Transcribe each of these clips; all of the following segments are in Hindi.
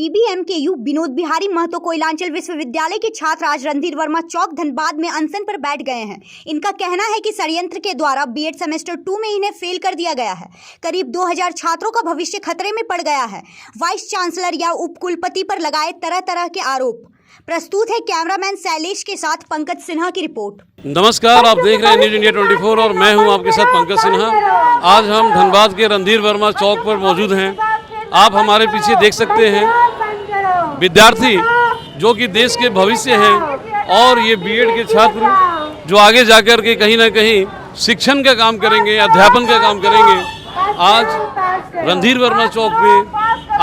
बीबीएमकेयू विनोद बिहारी महतो कोयलांचल विश्वविद्यालय के छात्र आज रणधीर वर्मा चौक धनबाद में अनशन पर बैठ गए हैं। इनका कहना है कि षड्यंत्र के द्वारा बीएड सेमेस्टर 2 में इन्हें फेल कर दिया गया है। करीब 2000 छात्रों का भविष्य खतरे में पड़ गया है। वाइस चांसलर या उपकुलपति पर लगाए तरह तरह के आरोप। प्रस्तुत है कैमरामैन शैलेश के साथ पंकज सिन्हा की रिपोर्ट। नमस्कार, आप देख रहे हैं न्यूज इंडिया 24 और मैं हूं आपके साथ पंकज सिन्हा। आज हम धनबाद के रणधीर वर्मा चौक पर मौजूद हैं। आप हमारे पीछे देख सकते हैं विद्यार्थी जो कि देश के भविष्य हैं और ये बीएड के छात्र जो आगे जाकर के कहीं ना कहीं शिक्षण का काम करेंगे, अध्यापन का काम करेंगे, आज रणधीर वर्मा चौक पे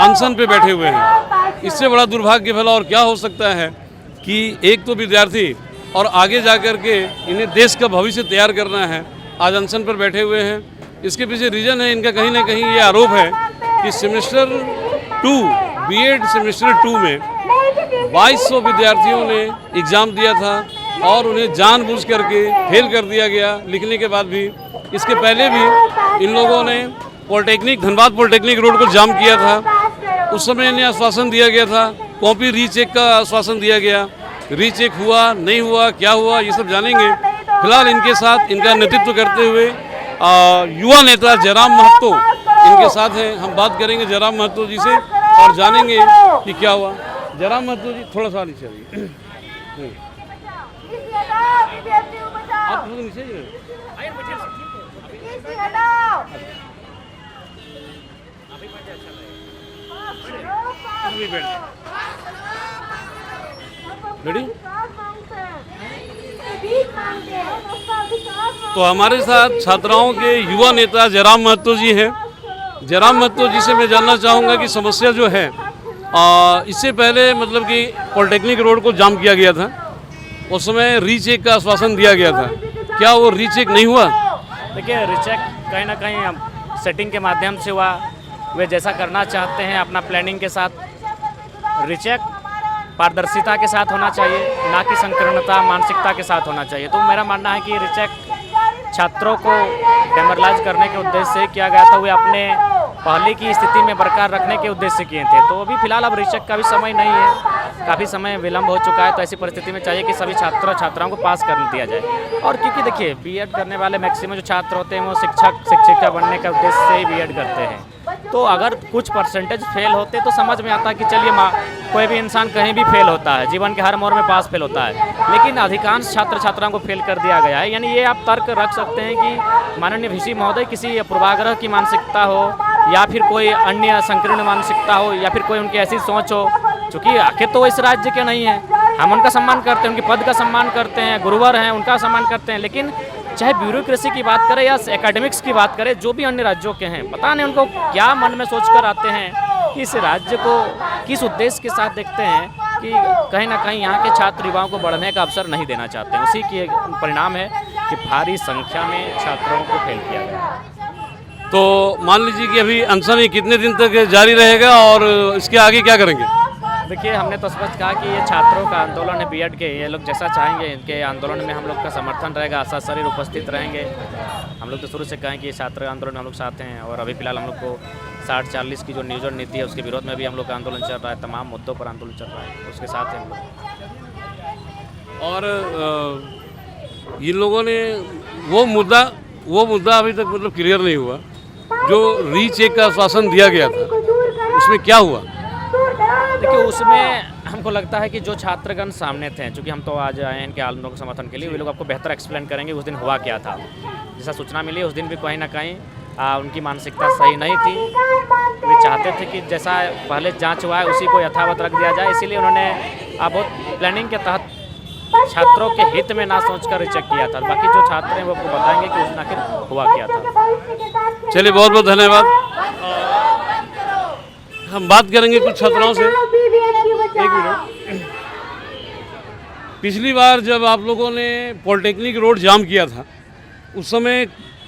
अनशन पे बैठे हुए हैं। इससे बड़ा दुर्भाग्य भला और क्या हो सकता है कि एक तो विद्यार्थी और आगे जाकर के इन्हें देश का भविष्य तैयार करना है, आज अनशन पर बैठे हुए हैं। इसके पीछे रीज़न है इनका, कहीं ना कहीं ये आरोप है कि सेमेस्टर 2 बीएड सेमेस्टर 2 में 2200 विद्यार्थियों ने एग्ज़ाम दिया था और उन्हें जानबूझ करके फेल कर दिया गया। लिखने के बाद भी, इसके पहले भी इन लोगों ने धनबाद पॉलिटेक्निक रोड को जाम किया था। उस समय इन्हें आश्वासन दिया गया था, कॉपी रीचेक का आश्वासन दिया गया। रीचेक हुआ नहीं हुआ, क्या हुआ, ये सब जानेंगे। फिलहाल इनके साथ इनका नेतृत्व करते हुए युवा नेता जयराम महतो इनके साथ हैं। हम बात करेंगे जयराम महतो जी से और जानेंगे कि क्या हुआ। जयराम महतो जी, थोड़ा सा नीचे आइए। आप नीचे रेडी। तो हमारे साथ छात्राओं के युवा नेता जयराम महतो जी हैं। जयराम महतो जी से मैं जानना चाहूँगा कि समस्या जो है इससे पहले मतलब कि पॉलिटेक्निक रोड को जाम किया गया था, उस समय रीचेक का आश्वासन दिया गया था, क्या वो रीचेक नहीं हुआ? देखिए, रीचेक कहीं ना कहीं सेटिंग के माध्यम से हुआ। वे जैसा करना चाहते हैं अपना प्लानिंग के साथ, रीचेक पारदर्शिता के साथ होना चाहिए, ना कि संकीर्णता मानसिकता के साथ होना चाहिए। तो मेरा मानना है कि रीचेक छात्रों को डेमोरलाइज करने के उद्देश्य से किया गया था। वे अपने पहले की स्थिति में बरकरार रखने के उद्देश्य से किए थे। तो अभी फिलहाल अब रीचेक का भी समय नहीं है, काफ़ी समय विलम्ब हो चुका है। तो ऐसी परिस्थिति में चाहिए कि सभी छात्राओं को पास कर दिया जाए। और क्योंकि देखिए, बीएड करने वाले मैक्सिमम जो छात्र होते हैं वो शिक्षिका बनने के उद्देश्य से ही बीएड करते हैं। तो अगर कुछ परसेंटेज फेल होते तो समझ में आता कि चलिए कोई भी इंसान कहीं भी फेल होता है, जीवन के हर मोड़ में पास फेल होता है, लेकिन अधिकांश छात्र छात्राओं को फेल कर दिया गया है। यानी ये आप तर्क रख सकते हैं कि माननीय वीसी महोदय किसी पूर्वाग्रह की मानसिकता हो या फिर कोई अन्य संकीर्ण मानसिकता हो या फिर कोई उनकी ऐसी सोच हो, चूँकि आखिर तो इस राज्य के नहीं है। हम उनका सम्मान करते हैं, उनके पद का सम्मान करते हैं, गुरुवर हैं उनका सम्मान करते हैं, लेकिन चाहे ब्यूरोक्रेसी की बात करें या एकेडमिक्स की बात करें, जो भी अन्य राज्यों के हैं, पता नहीं उनको क्या मन में सोच कर आते हैं कि इस राज्य को किस उद्देश्य के साथ देखते हैं कि कहीं ना कहीं यहाँ के छात्र युवाओं को बढ़ने का अवसर नहीं देना चाहते हैं। उसी की परिणाम है कि भारी संख्या में छात्रों को फेल किया गया। तो मान लीजिए कि अभी अनशन कितने दिन तक जारी रहेगा और इसके आगे क्या करेंगे? देखिए, हमने तो स्पष्ट कहा कि ये छात्रों का आंदोलन है बीएड के, ये लोग जैसा चाहेंगे इनके आंदोलन में हम लोग का समर्थन रहेगा, सशरीर उपस्थित रहेंगे। हम लोग तो शुरू से कहें कि ये छात्र आंदोलन हम लोग साथ हैं और अभी फिलहाल हम लोग को 60-40 की जो नियोजन नीति है उसके विरोध में भी हम लोग का आंदोलन चल रहा है। तमाम मुद्दों पर आंदोलन चल रहा है, उसके साथ हैं हम लोग। और इन लोगों ने वो मुद्दा अभी तक मतलब क्लियर नहीं हुआ, जो रीचेक का आश्वासन दिया गया था, उसमें क्या हुआ? देखिए, उसमें हमको लगता है कि जो छात्रगण सामने थे, चूँकि हम तो आज आए हैं इनके आंदोलन के समर्थन के लिए, वे लोग आपको बेहतर एक्सप्लेन करेंगे उस दिन हुआ क्या था। जैसा सूचना मिली उस दिन भी कहीं ना कहीं उनकी मानसिकता सही नहीं थी। वे चाहते थे कि जैसा पहले जांच हुआ है उसी को यथावत रख दिया जाए, इसीलिए उन्होंने बहुत प्लानिंग के तहत छात्रों के हित में ना सोचकर रीचेक किया था। बाकी जो छात्र हैं वो आपको बताएंगे कि उस दिन आखिर हुआ क्या था। चलिए, बहुत बहुत धन्यवाद। हम बात करेंगे कुछ छात्राओं से। एक मिनट, पिछली बार जब आप लोगों ने पॉलिटेक्निक रोड जाम किया था उस समय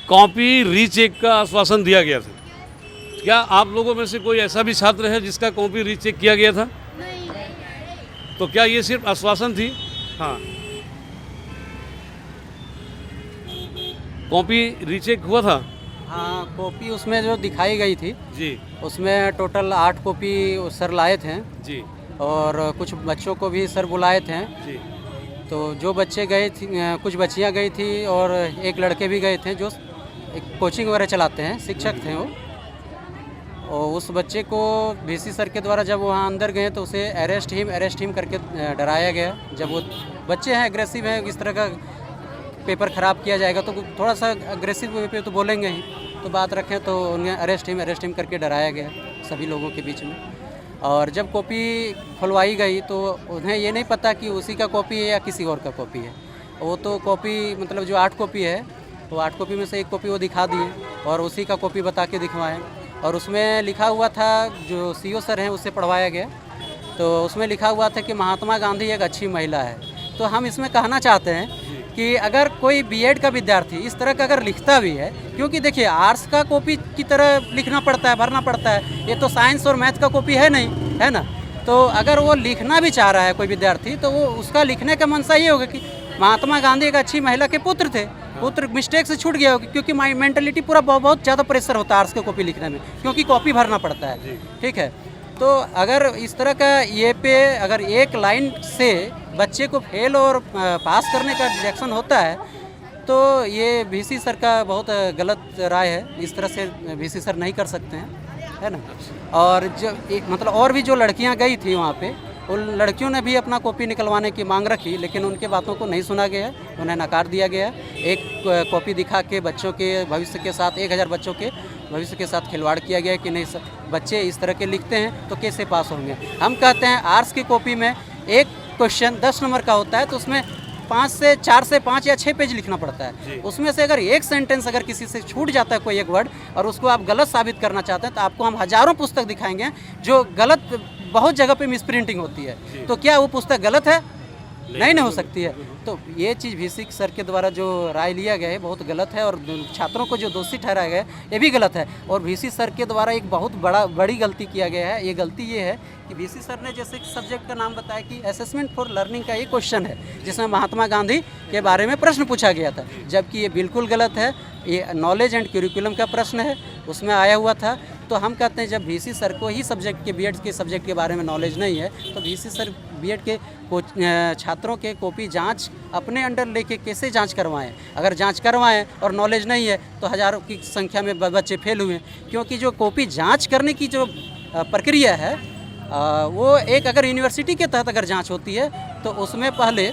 कॉपी रीचेक का आश्वासन दिया गया था। क्या आप लोगों में से कोई ऐसा भी छात्र है जिसका कॉपी रीचेक किया गया था? नहीं। तो क्या ये सिर्फ आश्वासन थी? हाँ, कॉपी रीचेक हुआ था। हाँ, कॉपी उसमें जो दिखाई गई थी जी उसमें टोटल 8 कॉपी सर लाए थे जी और कुछ बच्चों को भी सर बुलाए थे। जी तो जो बच्चे गए थी, कुछ बच्चियाँ गई थी और एक लड़के भी गए थे जो एक कोचिंग वगैरह चलाते हैं, शिक्षक थे वो। और उस बच्चे को वीसी सर के द्वारा जब वहाँ अंदर गए तो उसे अरेस्ट हिम करके डराया गया। जब वो बच्चे हैं, एग्रेसिव हैं, इस तरह का पेपर ख़राब किया जाएगा तो थोड़ा सा अग्रेसिव वे पे तो बोलेंगे ही। तो बात रखें तो उन्हें अरेस्ट हिम करके डराया गया सभी लोगों के बीच में। और जब कॉपी खुलवाई गई तो उन्हें ये नहीं पता कि उसी का कॉपी है या किसी और का कॉपी है। वो तो कॉपी मतलब जो 8 कॉपी है वो 8 कॉपी में से एक कॉपी वो दिखा दिए और उसी का कॉपी बता के दिखवाएं। और उसमें लिखा हुआ था, जो सीओ सर हैं उससे पढ़वाया गया, तो उसमें लिखा हुआ था कि महात्मा गांधी एक अच्छी महिला है। तो हम इसमें कहना चाहते हैं कि अगर कोई बीएड का विद्यार्थी इस तरह का अगर लिखता भी है, क्योंकि देखिए आर्ट्स का कॉपी की तरह लिखना पड़ता है, भरना पड़ता है, ये तो साइंस और मैथ का कॉपी है नहीं, है ना। तो अगर वो लिखना भी चाह रहा है कोई विद्यार्थी तो वो उसका लिखने का मंशा ये होगा कि महात्मा गांधी एक अच्छी महिला के पुत्र थे। पुत्र मिस्टेक से छूट गया होगा, क्योंकि मेंटलिटी पूरा बहुत ज़्यादा प्रेशर होता है आर्ट्स के कॉपी लिखने में, क्योंकि कॉपी भरना पड़ता है। ठीक है, तो अगर इस तरह का ये पे अगर एक लाइन से बच्चे को फेल और पास करने का डायरेक्शन होता है तो ये वीसी सर का बहुत गलत राय है। इस तरह से वीसी सर नहीं कर सकते हैं, है ना। और जो मतलब और भी जो लड़कियां गई थी वहाँ पे, उन लड़कियों ने भी अपना कॉपी निकलवाने की मांग रखी, लेकिन उनके बातों को नहीं सुना गया, उन्हें नकार दिया गया। एक कॉपी दिखा के बच्चों के भविष्य के साथ 1000 बच्चों के भविष्य के साथ खिलवाड़ किया गया कि नहीं बच्चे इस तरह के लिखते हैं तो कैसे पास होंगे। हम कहते हैं आर्ट्स की कॉपी में एक क्वेश्चन 10 नंबर का होता है तो उसमें 4 से 5 या 6 पेज लिखना पड़ता है। उसमें से अगर एक सेंटेंस अगर किसी से छूट जाता है कोई एक वर्ड और उसको आप गलत साबित करना चाहते हैं तो आपको हम हज़ारों पुस्तक दिखाएंगे जो गलत बहुत जगह पे मिसप्रिंटिंग होती है। तो क्या वो पुस्तक गलत है? नहीं हो सकती है। तो ये चीज़ वीसी सर के द्वारा जो राय लिया गया है बहुत गलत है और छात्रों को जो दोषी ठहराया गया है ये भी गलत है। और वीसी सर के द्वारा एक बहुत बड़ी गलती किया गया है। ये गलती ये है कि वीसी सर ने जैसे सब्जेक्ट का नाम बताया कि असेसमेंट फॉर लर्निंग का ये क्वेश्चन है जिसमें महात्मा गांधी के बारे में प्रश्न पूछा गया था, जबकि ये बिल्कुल गलत है। ये नॉलेज एंड करिकुलम का प्रश्न है, उसमें आया हुआ था। तो हम कहते हैं जब वीसी सर को ही सब्जेक्ट के बीएड के सब्जेक्ट के बारे में नॉलेज नहीं है तो वीसी सर बीएड के छात्रों के कॉपी जांच अपने अंडर लेके कैसे जांच करवाएं। अगर जांच करवाएं और नॉलेज नहीं है तो हज़ारों की संख्या में बच्चे फेल हुए, क्योंकि जो कॉपी जांच करने की जो प्रक्रिया है वो एक अगर यूनिवर्सिटी के तहत अगर जांच होती है तो उसमें पहले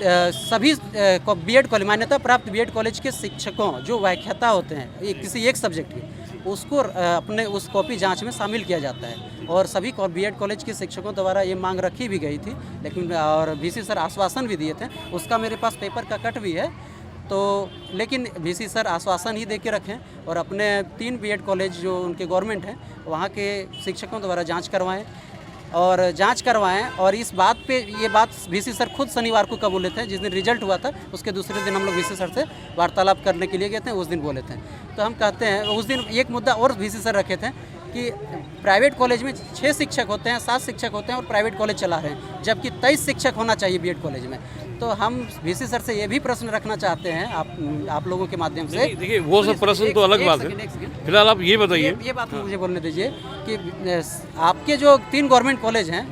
सभी बीएड कॉलेज मान्यता प्राप्त बीएड कॉलेज के शिक्षकों जो व्याख्याता होते हैं किसी एक सब्जेक्ट के, उसको अपने उस कॉपी जांच में शामिल किया जाता है। और सभी बीएड कॉलेज के शिक्षकों द्वारा ये मांग रखी भी गई थी, लेकिन और वीसी सर आश्वासन भी दिए थे, उसका मेरे पास पेपर का कट भी है। तो लेकिन वीसी सर आश्वासन ही दे के रखें और अपने 3 बीएड कॉलेज जो उनके गवर्नमेंट हैं वहाँ के शिक्षकों द्वारा जांच करवाएं। और इस बात पे ये बात वीसी सर खुद शनिवार को कब बोले थे, जिस दिन रिजल्ट हुआ था उसके दूसरे दिन हम लोग वीसी सर से वार्तालाप करने के लिए गए थे, उस दिन बोले थे। तो हम कहते हैं उस दिन एक मुद्दा और वीसी सर रखे थे कि प्राइवेट कॉलेज में 6 शिक्षक होते हैं, 7 शिक्षक होते हैं और प्राइवेट कॉलेज चला रहे हैं, जबकि 23 शिक्षक होना चाहिए बीएड कॉलेज में। तो हम वीसी सर से ये भी प्रश्न रखना चाहते हैं आप लोगों के माध्यम से। देखिए वो सब प्रश्न तो अलग बात है, फिलहाल आप ये बताइए। ये बात मुझे बोलने दीजिए कि आपके जो 3 गवर्नमेंट कॉलेज हैं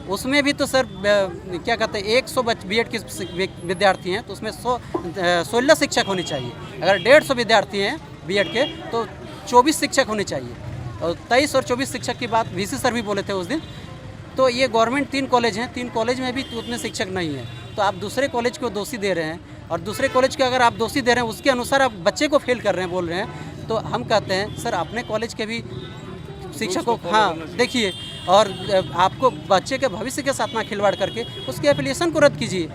उसमें भी तो सर क्या कहते हैं 100 बीएड के विद्यार्थी हैं तो उसमें 16 शिक्षक होने चाहिए। अगर 150 विद्यार्थी हैं बीएड के तो 24 शिक्षक होने चाहिए। और 23 और 24 शिक्षक की बात वीसी सर भी बोले थे उस दिन। तो ये गवर्नमेंट 3 कॉलेज हैं, 3 कॉलेज में भी उतने शिक्षक नहीं हैं, तो आप दूसरे कॉलेज को दोषी दे रहे हैं। और दूसरे कॉलेज को अगर आप दोषी दे रहे हैं उसके अनुसार आप बच्चे को फेल कर रहे हैं बोल रहे हैं, तो हम कहते हैं सर अपने कॉलेज के भी शिक्षकों देखिए और आपको बच्चे के भविष्य के साथ ना खिलवाड़ करके उसके एप्लीकेशन को रद्द कीजिए।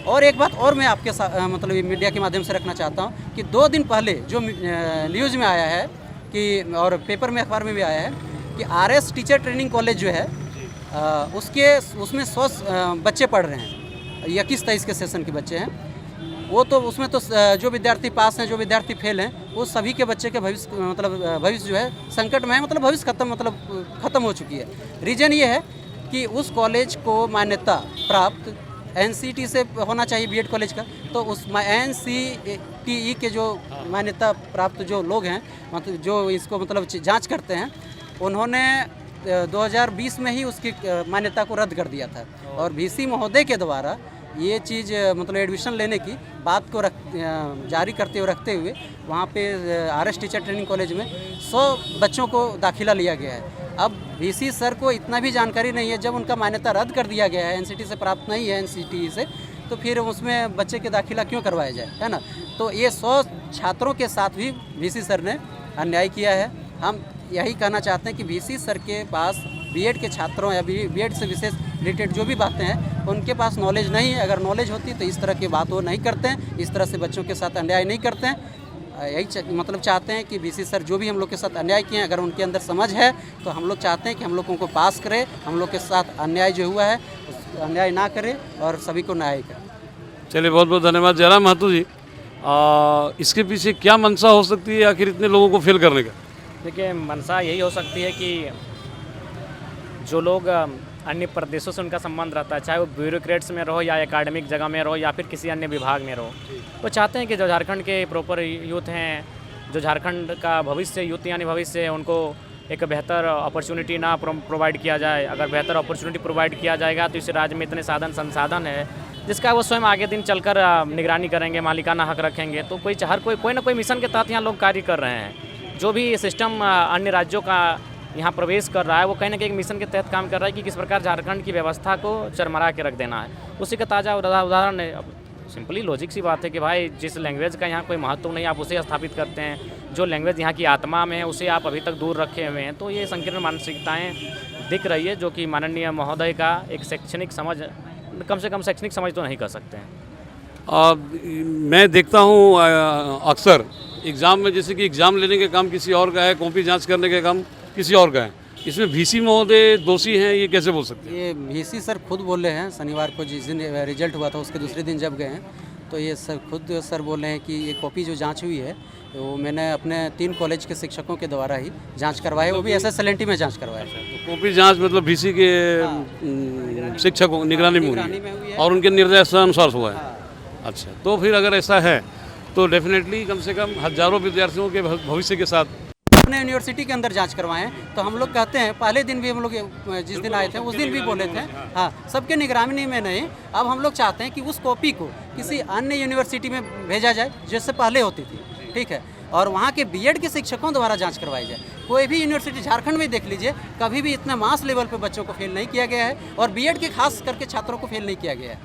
और एक बात और मैं आपके साथ मतलब मीडिया के माध्यम से रखना चाहता हूँ कि 2 दिन पहले जो न्यूज़ में आया है कि और पेपर में अखबार में भी आया है कि आरएस टीचर ट्रेनिंग कॉलेज जो है उसमें 100 बच्चे पढ़ रहे हैं, 21-23 के सेशन के बच्चे हैं। वो तो उसमें तो जो विद्यार्थी पास हैं, जो विद्यार्थी फेल हैं, वो सभी के बच्चे के भविष्य जो है संकट में है, मतलब भविष्य खत्म हो चुकी है। रीज़न ये है कि उस कॉलेज को मान्यता प्राप्त एनसीटी से होना चाहिए बीएड कॉलेज का, तो उस एनसीटीई के जो मान्यता प्राप्त जो लोग हैं, मतलब जो इसको मतलब जांच करते हैं, उन्होंने 2020 में ही उसकी मान्यता को रद्द कर दिया था। और वीसी महोदय के द्वारा ये चीज़ मतलब एडमिशन लेने की बात को जारी करते हुए रखते हुए वहाँ पे आरएस टीचर ट्रेनिंग कॉलेज में 100 बच्चों को दाखिला लिया गया है। अब वीसी सर को इतना भी जानकारी नहीं है, जब उनका मान्यता रद्द कर दिया गया है, एनसीटी से प्राप्त नहीं है, एनसीटी से, तो फिर उसमें बच्चे के दाखिला क्यों करवाया जाए, है ना। तो ये 100 छात्रों के साथ भी वीसी सर ने अन्याय किया है। हम यही कहना चाहते हैं कि वीसी सर के पास बीएड के छात्रों या बीएड से विशेष रिलेटेड जो भी बातें हैं उनके पास नॉलेज नहीं है। अगर नॉलेज होती तो इस तरह की बात वो नहीं करते हैं, इस तरह से बच्चों के साथ अन्याय नहीं करते हैं। यही मतलब चाहते हैं कि वीसी सर जो भी हम लोग के साथ अन्याय किए हैं, अगर उनके अंदर समझ है तो हम लोग चाहते हैं कि हम लोगों को पास करें, हम लोग के साथ अन्याय जो हुआ है उस अन्याय ना करें और सभी को न्याय करें। चलिए, बहुत बहुत धन्यवाद जयराम महतो जी। इसके पीछे क्या मंशा हो सकती है आखिर इतने लोगों को फेल करने का? देखिए, मंशा यही हो सकती है कि जो लोग अन्य प्रदेशों से उनका संबंध रहता है, चाहे वो ब्यूरोक्रेट्स में रहो या एकेडमिक जगह में रहो या फिर किसी अन्य विभाग में रहो, वो चाहते हैं कि जो झारखंड के प्रॉपर यूथ हैं, जो झारखंड का भविष्य यूथ यानी भविष्य है, उनको एक बेहतर अपॉर्चुनिटी ना प्रोवाइड किया जाए। अगर बेहतर अपॉर्चुनिटी प्रोवाइड किया जाएगा तो इस राज्य में इतने साधन संसाधन है जिसका वो स्वयं आगे दिन चलकर निगरानी करेंगे, मालिकाना हक रखेंगे। तो कोई ना कोई मिशन के तहत यहाँ लोग कार्य कर रहे हैं। जो भी सिस्टम अन्य राज्यों का यहाँ प्रवेश कर रहा है वो कहीं ना कहीं एक मिशन के तहत काम कर रहा है कि किस प्रकार झारखंड की व्यवस्था को चरमरा के रख देना है। उसी का ताज़ा उदाहरण है। अब सिंपली लॉजिक सी बात है कि भाई जिस लैंग्वेज का यहाँ कोई महत्व नहीं, आप उसे स्थापित करते हैं। जो लैंग्वेज यहाँ की आत्मा में है उसे आप अभी तक दूर रखे हुए हैं। तो ये संकीर्ण मानसिकताएँ दिख रही है, जो कि माननीय महोदय का एक शैक्षणिक समझ, कम से कम शैक्षणिक समझ तो नहीं कर सकते हैं। मैं देखता हूँ अक्सर एग्ज़ाम में, जैसे कि एग्ज़ाम लेने का काम किसी और का है, कॉपी जांच करने का काम किसी और का है, इसमें वीसी महोदय दोषी हैं, ये कैसे बोल सकते हैं? ये वीसी सर खुद बोले हैं शनिवार को, जिस दिन रिजल्ट हुआ था उसके दूसरे दिन जब गए हैं, तो ये सर खुद सर बोले हैं कि ये कॉपी जो जांच हुई है वो मैंने अपने 3 कॉलेज के शिक्षकों के द्वारा ही जांच करवाई, वो भी SSLNT में जांच करवाया। तो कॉपी जांच मतलब वीसी के शिक्षकों निगरानी में हुई है और उनके निर्देशानुसार हुआ है। अच्छा, तो फिर अगर ऐसा है तो डेफिनेटली कम से कम हजारों विद्यार्थियों के भविष्य के साथ अपने यूनिवर्सिटी के अंदर जांच करवाएं। तो हम लोग कहते हैं, पहले दिन भी हम लोग जिस दिन आए थे उस दिन भी बोले थे, हाँ, सबके निगरानी में नहीं। अब हम लोग चाहते हैं कि उस कॉपी को किसी अन्य यूनिवर्सिटी में भेजा जाए जैसे पहले होती थी, ठीक है, और वहाँ के बीएड के शिक्षकों द्वारा जांच करवाई जाए। कोई भी यूनिवर्सिटी झारखंड में देख लीजिए, कभी भी इतना मास लेवल पे बच्चों को फेल नहीं किया गया है और बीएड के खास करके छात्रों को फेल नहीं किया गया है।